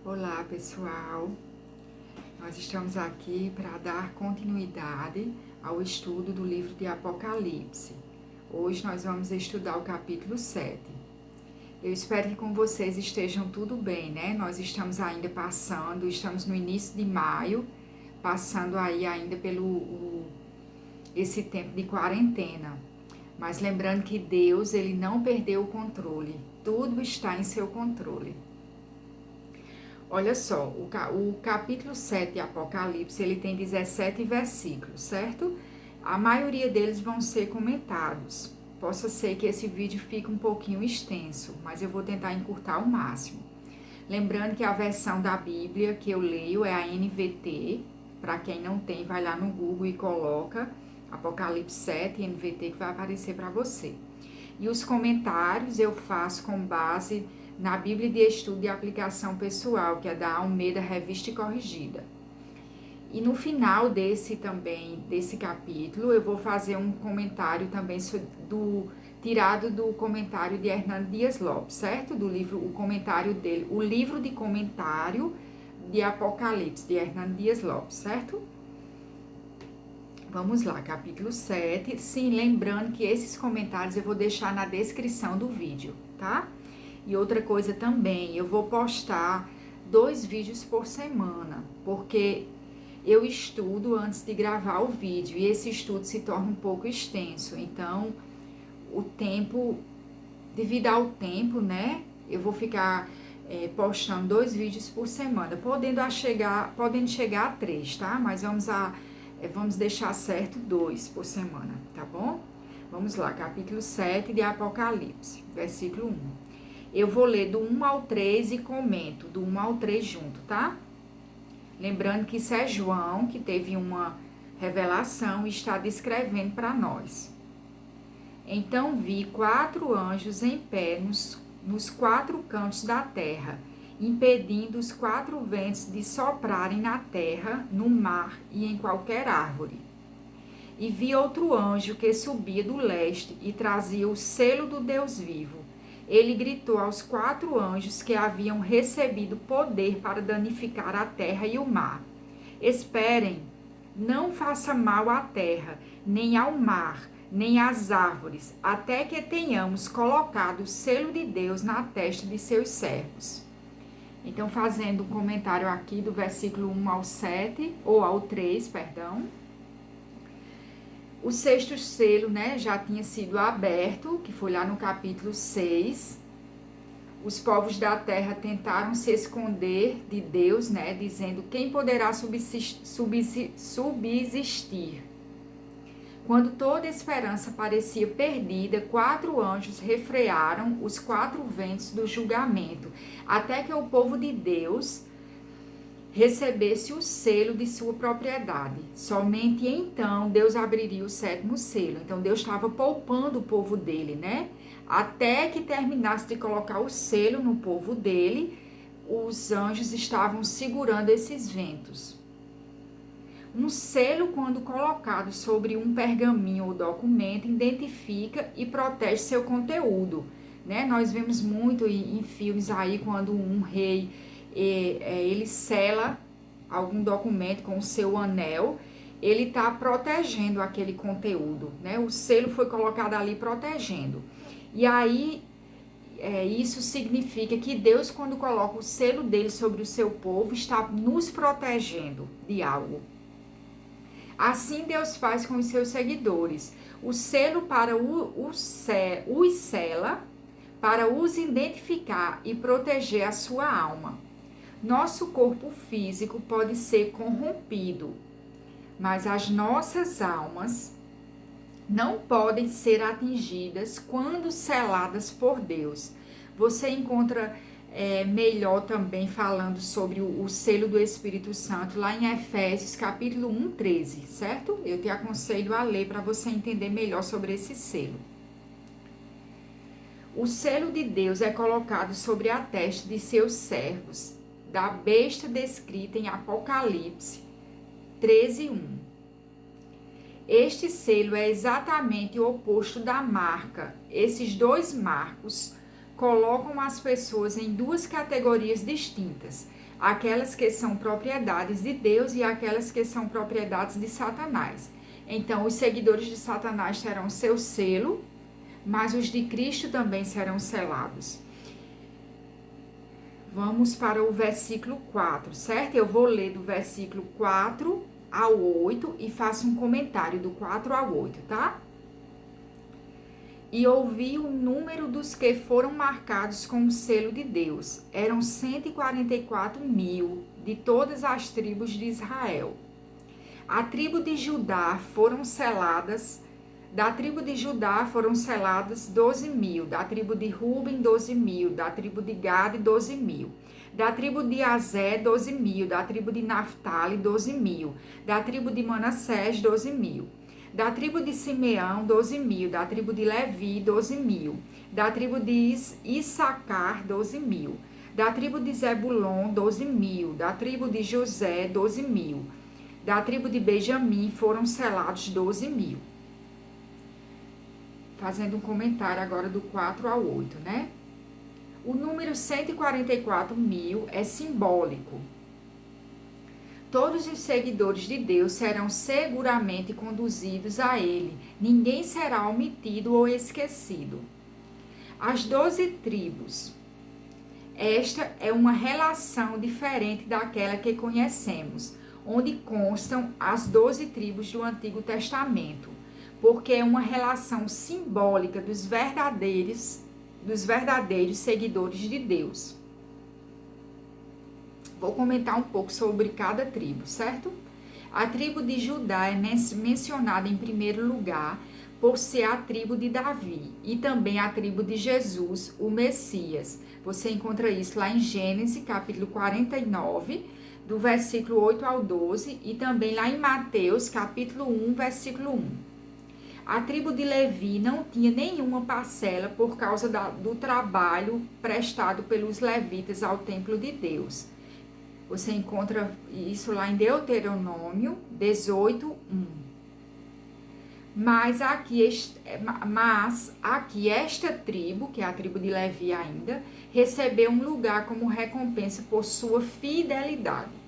Olá pessoal, nós estamos aqui para dar continuidade ao estudo do livro de Apocalipse. Hoje nós vamos estudar o capítulo 7. Eu espero que com vocês estejam tudo bem, né? Nós estamos ainda estamos no início de maio, passando aí ainda esse tempo de quarentena. Mas lembrando que Deus, ele não perdeu o controle, tudo está em seu controle. Olha só, o capítulo 7 de Apocalipse, ele tem 17 versículos, certo? A maioria deles vão ser comentados. Possa ser que esse vídeo fique um pouquinho extenso, mas eu vou tentar encurtar ao máximo. Lembrando que a versão da Bíblia que eu leio é a NVT. Para quem não tem, vai lá no Google e coloca Apocalipse 7 NVT que vai aparecer para você. E os comentários eu faço com base na Bíblia de Estudo e Aplicação Pessoal, que é da Almeida Revista e Corrigida. E no final desse capítulo, eu vou fazer um comentário também tirado do comentário de Hernando Dias Lopes, certo? Do livro, o comentário dele, o livro de comentário de Apocalipse, de Hernando Dias Lopes, certo? Vamos lá, capítulo 7. Sim, lembrando que esses comentários eu vou deixar na descrição do vídeo, tá? E outra coisa também, eu vou postar 2 vídeos por semana, porque eu estudo antes de gravar o vídeo e esse estudo se torna um pouco extenso. Então, devido ao tempo, né, eu vou ficar postando 2 vídeos por semana, podendo chegar a 3, tá? Mas vamos deixar certo 2 por semana, tá bom? Vamos lá, capítulo 7 de Apocalipse, versículo 1. Eu vou ler do 1 ao 3 e comento do 1 ao 3 junto, tá? Lembrando que isso é João, que teve uma revelação e está descrevendo para nós. Então vi 4 anjos em pé nos 4 cantos da terra, impedindo os 4 ventos de soprarem na terra, no mar e em qualquer árvore. E vi outro anjo que subia do leste e trazia o selo do Deus vivo. Ele gritou aos 4 anjos que haviam recebido poder para danificar a terra e o mar: esperem, não faça mal à terra, nem ao mar, nem às árvores, até que tenhamos colocado o selo de Deus na testa de seus servos. Então, fazendo um comentário aqui do versículo 1 ao 7, ou ao 3, perdão. O 6º selo, né, já tinha sido aberto, que foi lá no capítulo 6. Os povos da terra tentaram se esconder de Deus, né, dizendo: quem poderá subsistir? Quando toda esperança parecia perdida, 4 anjos refrearam os 4 ventos do julgamento, até que o povo de Deus recebesse o selo de sua propriedade. Somente então Deus abriria o 7º selo. Então Deus estava poupando o povo dele, né? Até que terminasse de colocar o selo no povo dele, os anjos estavam segurando esses ventos. Um selo, quando colocado sobre um pergaminho ou documento, identifica e protege seu conteúdo, né? Nós vemos muito em filmes aí quando um rei ele sela algum documento com o seu anel, ele está protegendo aquele conteúdo, né? O selo foi colocado ali protegendo. E aí, isso significa que Deus, quando coloca o selo dele sobre o seu povo, está nos protegendo de algo. Assim Deus faz com os seus seguidores. O selo para os sela, para os identificar e proteger a sua alma. Nosso corpo físico pode ser corrompido, mas as nossas almas não podem ser atingidas quando seladas por Deus. Você encontra melhor também falando sobre o selo do Espírito Santo lá em Efésios capítulo 1, 13, certo? Eu te aconselho a ler para você entender melhor sobre esse selo. O selo de Deus é colocado sobre a testa de seus servos, da besta descrita em Apocalipse 13:1. Este selo é exatamente o oposto da marca. Esses 2 marcos colocam as pessoas em 2 categorias distintas: aquelas que são propriedades de Deus e aquelas que são propriedades de Satanás. Então, os seguidores de Satanás terão seu selo, mas os de Cristo também serão selados. Vamos para o versículo 4, certo? Eu vou ler do versículo 4 ao 8 e faço um comentário do 4 ao 8, tá? E ouvi o número dos que foram marcados com o selo de Deus. Eram 144.000 de todas as tribos de Israel. A tribo de Judá foram seladas, da tribo de Judá foram seladas 12.000, da tribo de Ruben 12.000, da tribo de Gade 12.000, da tribo de Azé 12.000, da tribo de Naftali 12.000, da tribo de Manassés 12.000, da tribo de Simeão 12.000, da tribo de Levi 12.000, da tribo de Issacar 12.000, da tribo de Zebulon 12.000, da tribo de José 12.000, da tribo de Benjamim foram selados 12.000. Fazendo um comentário agora do 4 ao 8, né? O número 144.000 é simbólico. Todos os seguidores de Deus serão seguramente conduzidos a Ele. Ninguém será omitido ou esquecido. As 12 tribos. Esta é uma relação diferente daquela que conhecemos, onde constam as 12 tribos do Antigo Testamento, porque é uma relação simbólica dos verdadeiros seguidores de Deus. Vou comentar um pouco sobre cada tribo, certo? A tribo de Judá é mencionada em primeiro lugar por ser a tribo de Davi e também a tribo de Jesus, o Messias. Você encontra isso lá em Gênesis, capítulo 49, do versículo 8 ao 12, e também lá em Mateus, capítulo 1, versículo 1. A tribo de Levi não tinha nenhuma parcela por causa do trabalho prestado pelos levitas ao templo de Deus. Você encontra isso lá em Deuteronômio 18, 1. Mas aqui esta tribo, que é a tribo de Levi ainda, recebeu um lugar como recompensa por sua fidelidade.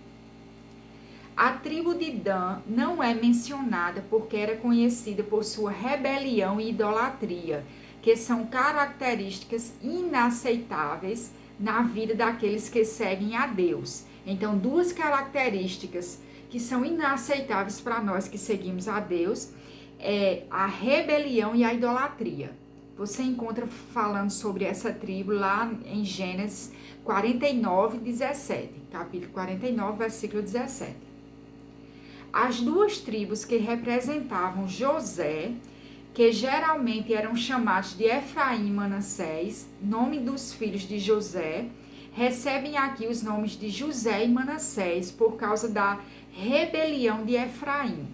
A tribo de Dan não é mencionada porque era conhecida por sua rebelião e idolatria, que são características inaceitáveis na vida daqueles que seguem a Deus. Então, duas características que são inaceitáveis para nós que seguimos a Deus é a rebelião e a idolatria. Você encontra falando sobre essa tribo lá em Gênesis 49, 17, capítulo 49, versículo 17. As duas tribos que representavam José, que geralmente eram chamados de Efraim e Manassés, nome dos filhos de José, recebem aqui os nomes de José e Manassés por causa da rebelião de Efraim.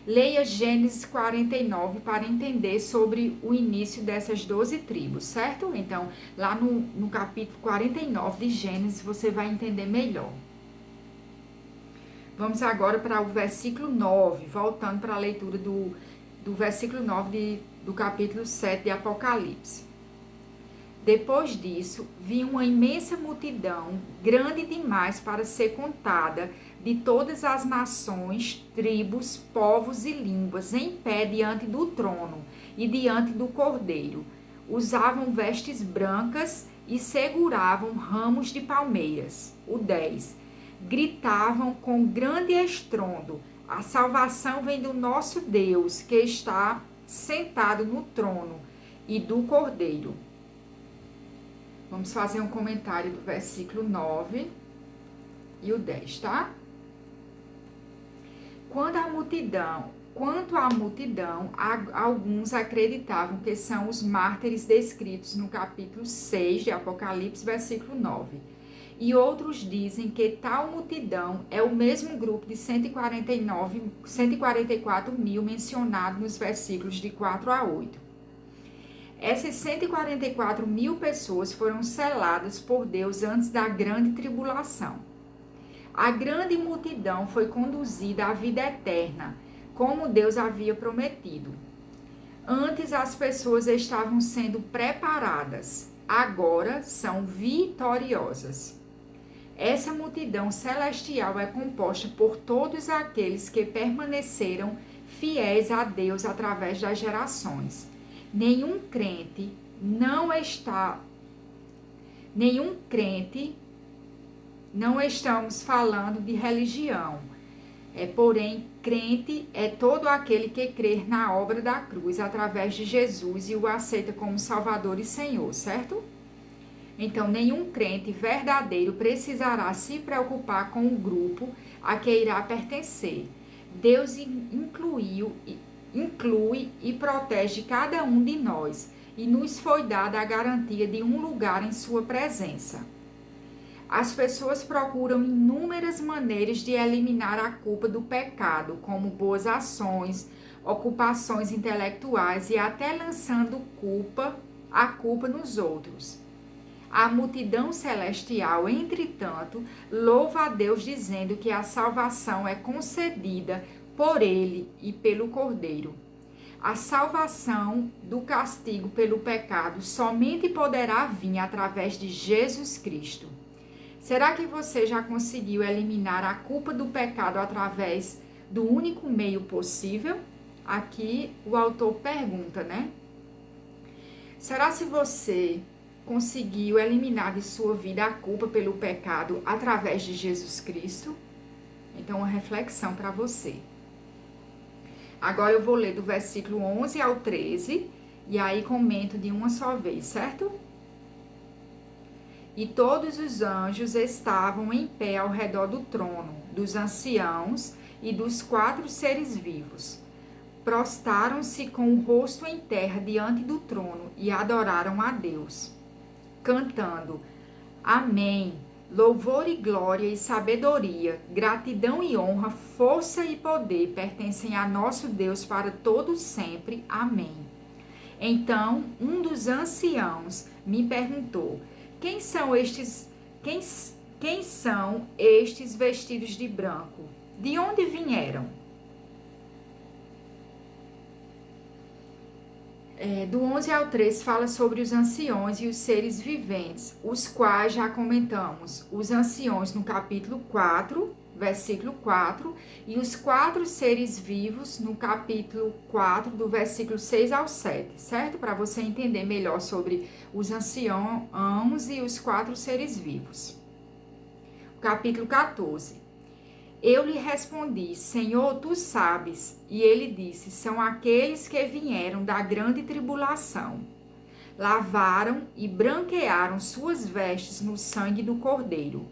Leia Gênesis 49 para entender sobre o início dessas 12 tribos, certo? Então, lá no capítulo 49 de Gênesis, você vai entender melhor. Vamos agora para o versículo 9, voltando para a leitura do versículo 9 do capítulo 7 de Apocalipse. Depois disso, vi uma imensa multidão, grande demais para ser contada, de todas as nações, tribos, povos e línguas, em pé diante do trono e diante do Cordeiro. Usavam vestes brancas e seguravam ramos de palmeiras. O 10. Gritavam com grande estrondo: a salvação vem do nosso Deus, que está sentado no trono, e do Cordeiro. Vamos fazer um comentário do versículo 9 e o 10, tá? Quanto à multidão, alguns acreditavam que são os mártires descritos no capítulo 6 de Apocalipse, versículo 9. E outros dizem que tal multidão é o mesmo grupo de 144.000 mencionado nos versículos de 4 a 8. Essas 144.000 pessoas foram seladas por Deus antes da grande tribulação. A grande multidão foi conduzida à vida eterna, como Deus havia prometido. Antes as pessoas estavam sendo preparadas, agora são vitoriosas. Essa multidão celestial é composta por todos aqueles que permaneceram fiéis a Deus através das gerações. Nenhum crente não estamos falando de religião. Porém, crente é todo aquele que crer na obra da cruz através de Jesus e o aceita como Salvador e Senhor, certo? Então, nenhum crente verdadeiro precisará se preocupar com o grupo a que irá pertencer. Deus inclui e protege cada um de nós e nos foi dada a garantia de um lugar em sua presença. As pessoas procuram inúmeras maneiras de eliminar a culpa do pecado, como boas ações, ocupações intelectuais e até lançando a culpa nos outros. A multidão celestial, entretanto, louva a Deus dizendo que a salvação é concedida por Ele e pelo Cordeiro. A salvação do castigo pelo pecado somente poderá vir através de Jesus Cristo. Será que você já conseguiu eliminar a culpa do pecado através do único meio possível? Aqui o autor pergunta, né? Será se você conseguiu eliminar de sua vida a culpa pelo pecado através de Jesus Cristo? Então, uma reflexão para você. Agora eu vou ler do versículo 11 ao 13 e aí comento de uma só vez, certo? E todos os anjos estavam em pé ao redor do trono, dos anciãos e dos 4 seres vivos. Prostaram-se com o rosto em terra diante do trono e adoraram a Deus, cantando: Amém. Louvor e glória e sabedoria, gratidão e honra, força e poder pertencem a nosso Deus para todos sempre. Amém. Então, um dos anciãos me perguntou: Quem são estes vestidos de branco? De onde vieram? Do 11 ao 13 fala sobre os anciões e os seres viventes, os quais já comentamos. Os anciões no capítulo 4, versículo 4, e os 4 seres vivos no capítulo 4, do versículo 6 ao 7, certo? Para você entender melhor sobre os anciãos e os 4 seres vivos. Capítulo 14. Eu lhe respondi: Senhor, tu sabes. E ele disse: são aqueles que vieram da grande tribulação. Lavaram e branquearam suas vestes no sangue do Cordeiro.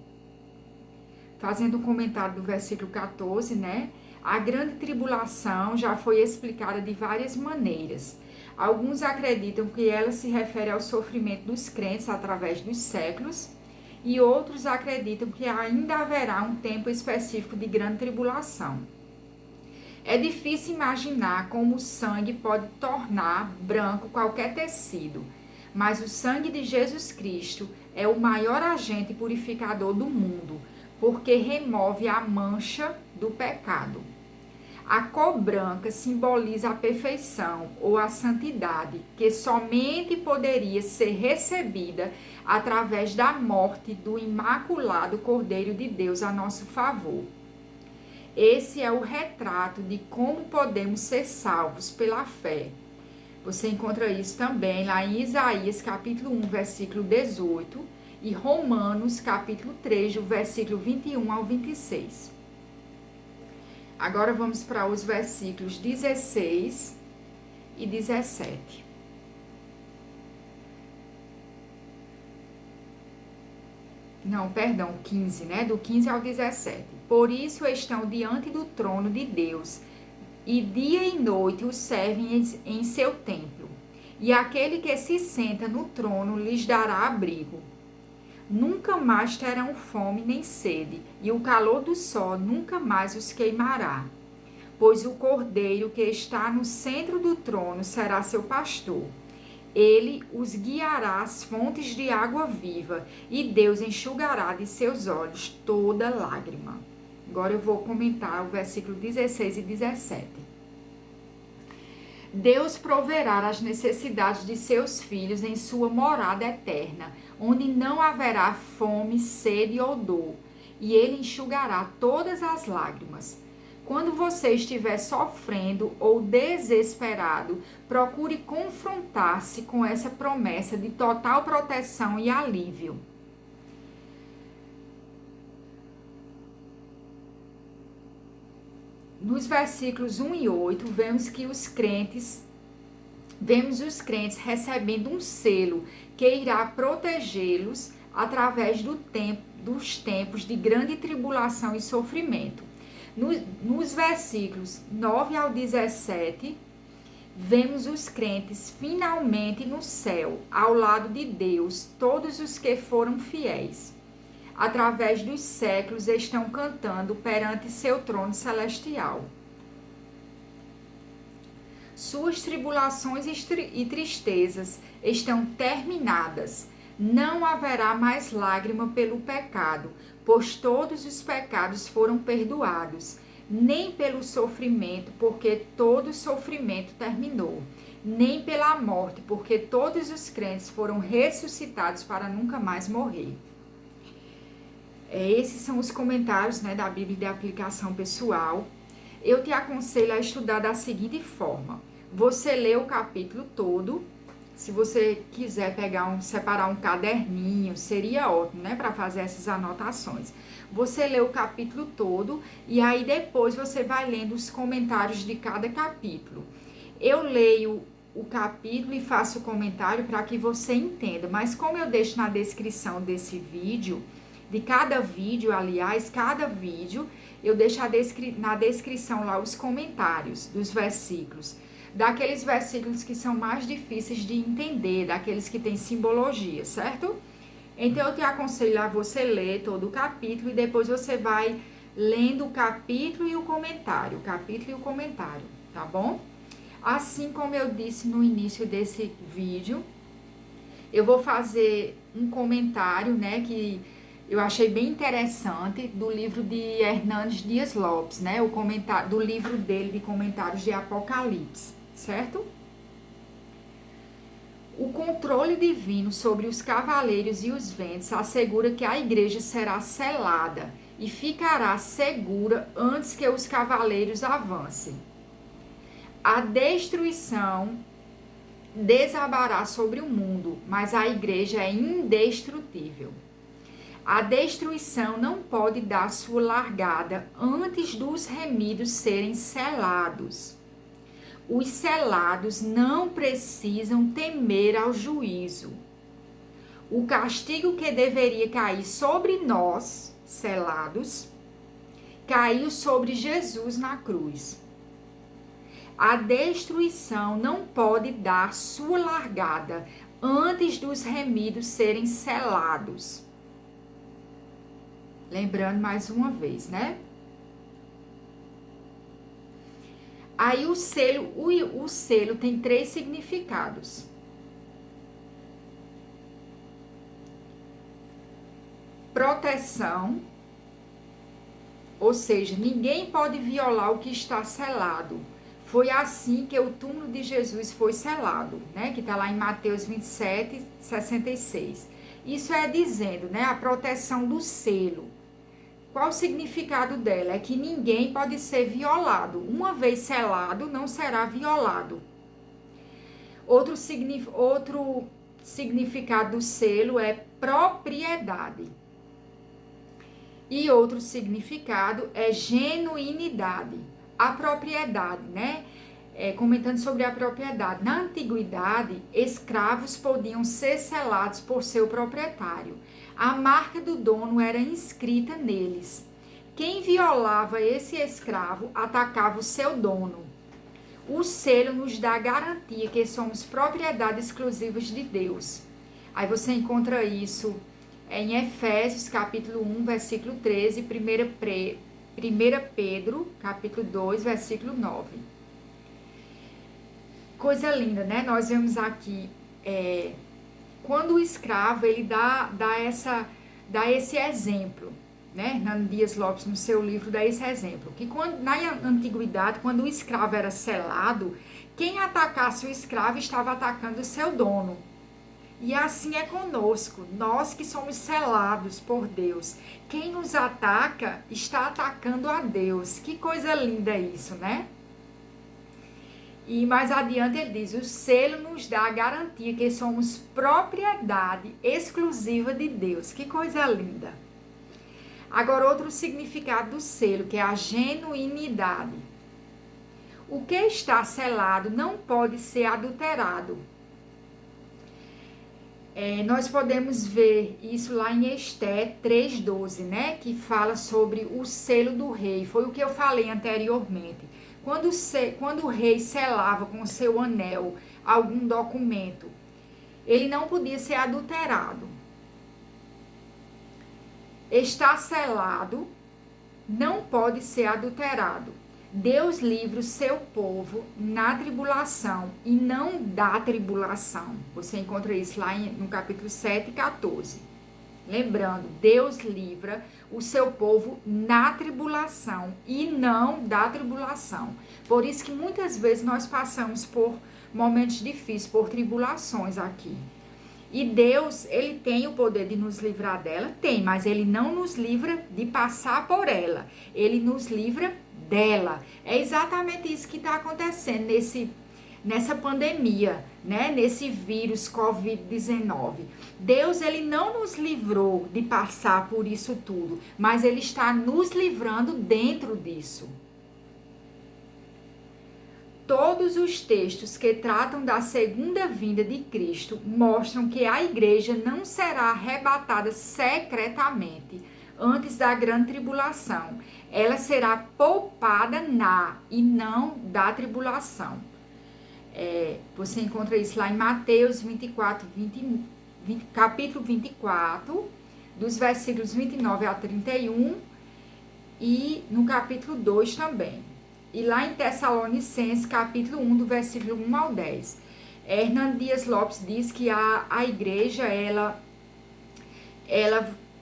Fazendo um comentário do versículo 14, né? A grande tribulação já foi explicada de várias maneiras. Alguns acreditam que ela se refere ao sofrimento dos crentes através dos séculos, e outros acreditam que ainda haverá um tempo específico de grande tribulação. É difícil imaginar como o sangue pode tornar branco qualquer tecido, mas o sangue de Jesus Cristo é o maior agente purificador do mundo, porque remove a mancha do pecado. A cor branca simboliza a perfeição ou a santidade, que somente poderia ser recebida através da morte do imaculado Cordeiro de Deus a nosso favor. Esse é o retrato de como podemos ser salvos pela fé. Você encontra isso também lá em Isaías capítulo 1, versículo 18 e Romanos capítulo 3, do versículo 21 ao 26. Agora vamos para os versículos 16 e 17. Não, perdão, 15, né? Do 15 ao 17. Por isso estão diante do trono de Deus, e dia e noite o servem em seu templo. E aquele que se senta no trono lhes dará abrigo. Nunca mais terão fome nem sede, e o calor do sol nunca mais os queimará. Pois o Cordeiro que está no centro do trono será seu pastor. Ele os guiará às fontes de água viva, e Deus enxugará de seus olhos toda lágrima. Agora eu vou comentar o versículo 16 e 17. Deus proverá as necessidades de seus filhos em sua morada eterna, onde não haverá fome, sede ou dor, e ele enxugará todas as lágrimas. Quando você estiver sofrendo ou desesperado, procure confrontar-se com essa promessa de total proteção e alívio. Nos versículos 1 e 8, vemos os crentes recebendo um selo que irá protegê-los através dos tempos de grande tribulação e sofrimento. Nos versículos 9 ao 17, vemos os crentes finalmente no céu, ao lado de Deus, todos os que foram fiéis. Através dos séculos estão cantando perante seu trono celestial. Suas tribulações e tristezas estão terminadas. Não haverá mais lágrima pelo pecado, pois todos os pecados foram perdoados. Nem pelo sofrimento, porque todo sofrimento terminou. Nem pela morte, porque todos os crentes foram ressuscitados para nunca mais morrer. Esses são os comentários, né, da Bíblia de aplicação pessoal. Eu te aconselho a estudar da seguinte forma. Você lê o capítulo todo. Se você quiser separar um caderninho, seria ótimo, né, para fazer essas anotações. Você lê o capítulo todo e aí depois você vai lendo os comentários de cada capítulo. Eu leio o capítulo e faço o comentário para que você entenda, mas como eu deixo na descrição desse vídeo, de cada vídeo, aliás, cada vídeo, eu deixo na descrição lá os comentários dos versículos. Daqueles versículos que são mais difíceis de entender, daqueles que têm simbologia, certo? Então, eu te aconselho a você ler todo o capítulo e depois você vai lendo o capítulo e o comentário, tá bom? Assim como eu disse no início desse vídeo, eu vou fazer um comentário, né, que eu achei bem interessante, do livro de Hernandes Dias Lopes, né, o comentário do livro dele de comentários de Apocalipse, certo? O controle divino sobre os cavaleiros e os ventos assegura que a igreja será selada e ficará segura antes que os cavaleiros avancem. A destruição desabará sobre o mundo, mas a igreja é indestrutível. A destruição não pode dar sua largada antes dos remidos serem selados. Os selados não precisam temer ao juízo. O castigo que deveria cair sobre nós, selados, caiu sobre Jesus na cruz. A destruição não pode dar sua largada antes dos remidos serem selados. Lembrando mais uma vez, né? Aí o selo tem 3 significados. Proteção, ou seja, ninguém pode violar o que está selado. Foi assim que o túmulo de Jesus foi selado, né? Que está lá em Mateus 27, 66. Isso é dizendo, né? A proteção do selo. Qual o significado dela? É que ninguém pode ser violado. Uma vez selado, não será violado. Outro significado do selo é propriedade. E outro significado é genuinidade. A propriedade, né? Comentando sobre a propriedade. Na antiguidade, escravos podiam ser selados por seu proprietário. A marca do dono era inscrita neles. Quem violava esse escravo atacava o seu dono. O selo nos dá a garantia que somos propriedade exclusiva de Deus. Aí você encontra isso em Efésios, capítulo 1, versículo 13, 1 Pedro, capítulo 2, versículo 9. Coisa linda, né? Nós vemos aqui, quando o escravo, ele dá esse exemplo, né? Hernandes Dias Lopes, no seu livro, dá esse exemplo, que na antiguidade, quando o escravo era selado, quem atacasse o escravo estava atacando o seu dono. E assim é conosco, nós que somos selados por Deus. Quem nos ataca está atacando a Deus. Que coisa linda isso, né? E mais adiante ele diz: o selo nos dá a garantia que somos propriedade exclusiva de Deus. Que coisa linda. Agora, outro significado do selo, que é a genuinidade. O que está selado não pode ser adulterado. Nós podemos ver isso lá em Esté 3,12, né? Que fala sobre o selo do rei. Foi o que eu falei anteriormente. Quando o rei selava com o seu anel algum documento, ele não podia ser adulterado. Está selado, não pode ser adulterado. Deus livra o seu povo na tribulação e não da tribulação. Você encontra isso lá no capítulo 7 e 14. Lembrando, Deus livra o seu povo na tribulação e não da tribulação. Por isso que muitas vezes nós passamos por momentos difíceis, por tribulações aqui. E Deus, ele tem o poder de nos livrar dela? Tem, mas ele não nos livra de passar por ela. Ele nos livra dela. É exatamente isso que está acontecendo nessa pandemia, né? Nesse vírus Covid-19. Deus, ele não nos livrou de passar por isso tudo, mas ele está nos livrando dentro disso. Todos os textos que tratam da segunda vinda de Cristo mostram que a igreja não será arrebatada secretamente antes da grande tribulação. Ela será poupada na e não da tribulação. Você encontra isso lá em Mateus 24, capítulo 24, dos versículos 29 a 31 e no capítulo 2 também. E lá em Tessalonicenses, capítulo 1, do versículo 1 ao 10. Hernando Dias Lopes diz que a igreja, ela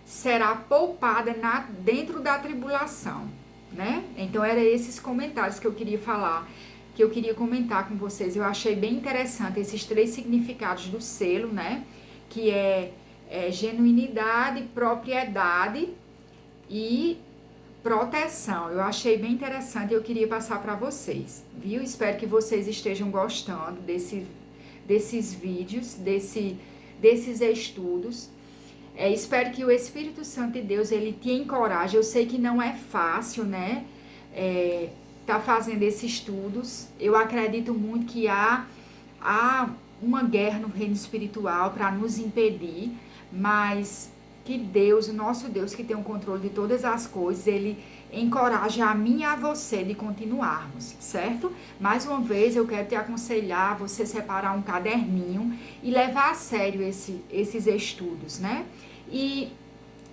será poupada dentro da tribulação, né? Então, eram esses comentários que eu queria falar, que eu queria comentar com vocês. Eu achei bem interessante esses 3 significados do selo, né? Que é genuinidade, propriedade e proteção. Eu achei bem interessante e eu queria passar para vocês, viu? Espero que vocês estejam gostando desses vídeos, desses estudos. Espero que o Espírito Santo de Deus, ele te encoraje. Eu sei que não é fácil, né? Tá fazendo esses estudos. Eu acredito muito que há uma guerra no reino espiritual para nos impedir, mas que Deus, o nosso Deus, que tem o controle de todas as coisas, ele encoraja a mim e a você de continuarmos, certo? Mais uma vez, eu quero te aconselhar você separar um caderninho e levar a sério esses estudos, né? E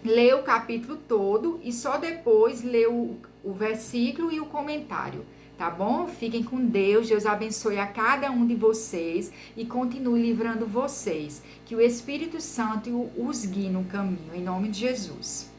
ler o capítulo todo e só depois ler o versículo e o comentário. Tá bom? Fiquem com Deus, Deus abençoe a cada um de vocês e continue livrando vocês. Que o Espírito Santo os guie no caminho, em nome de Jesus.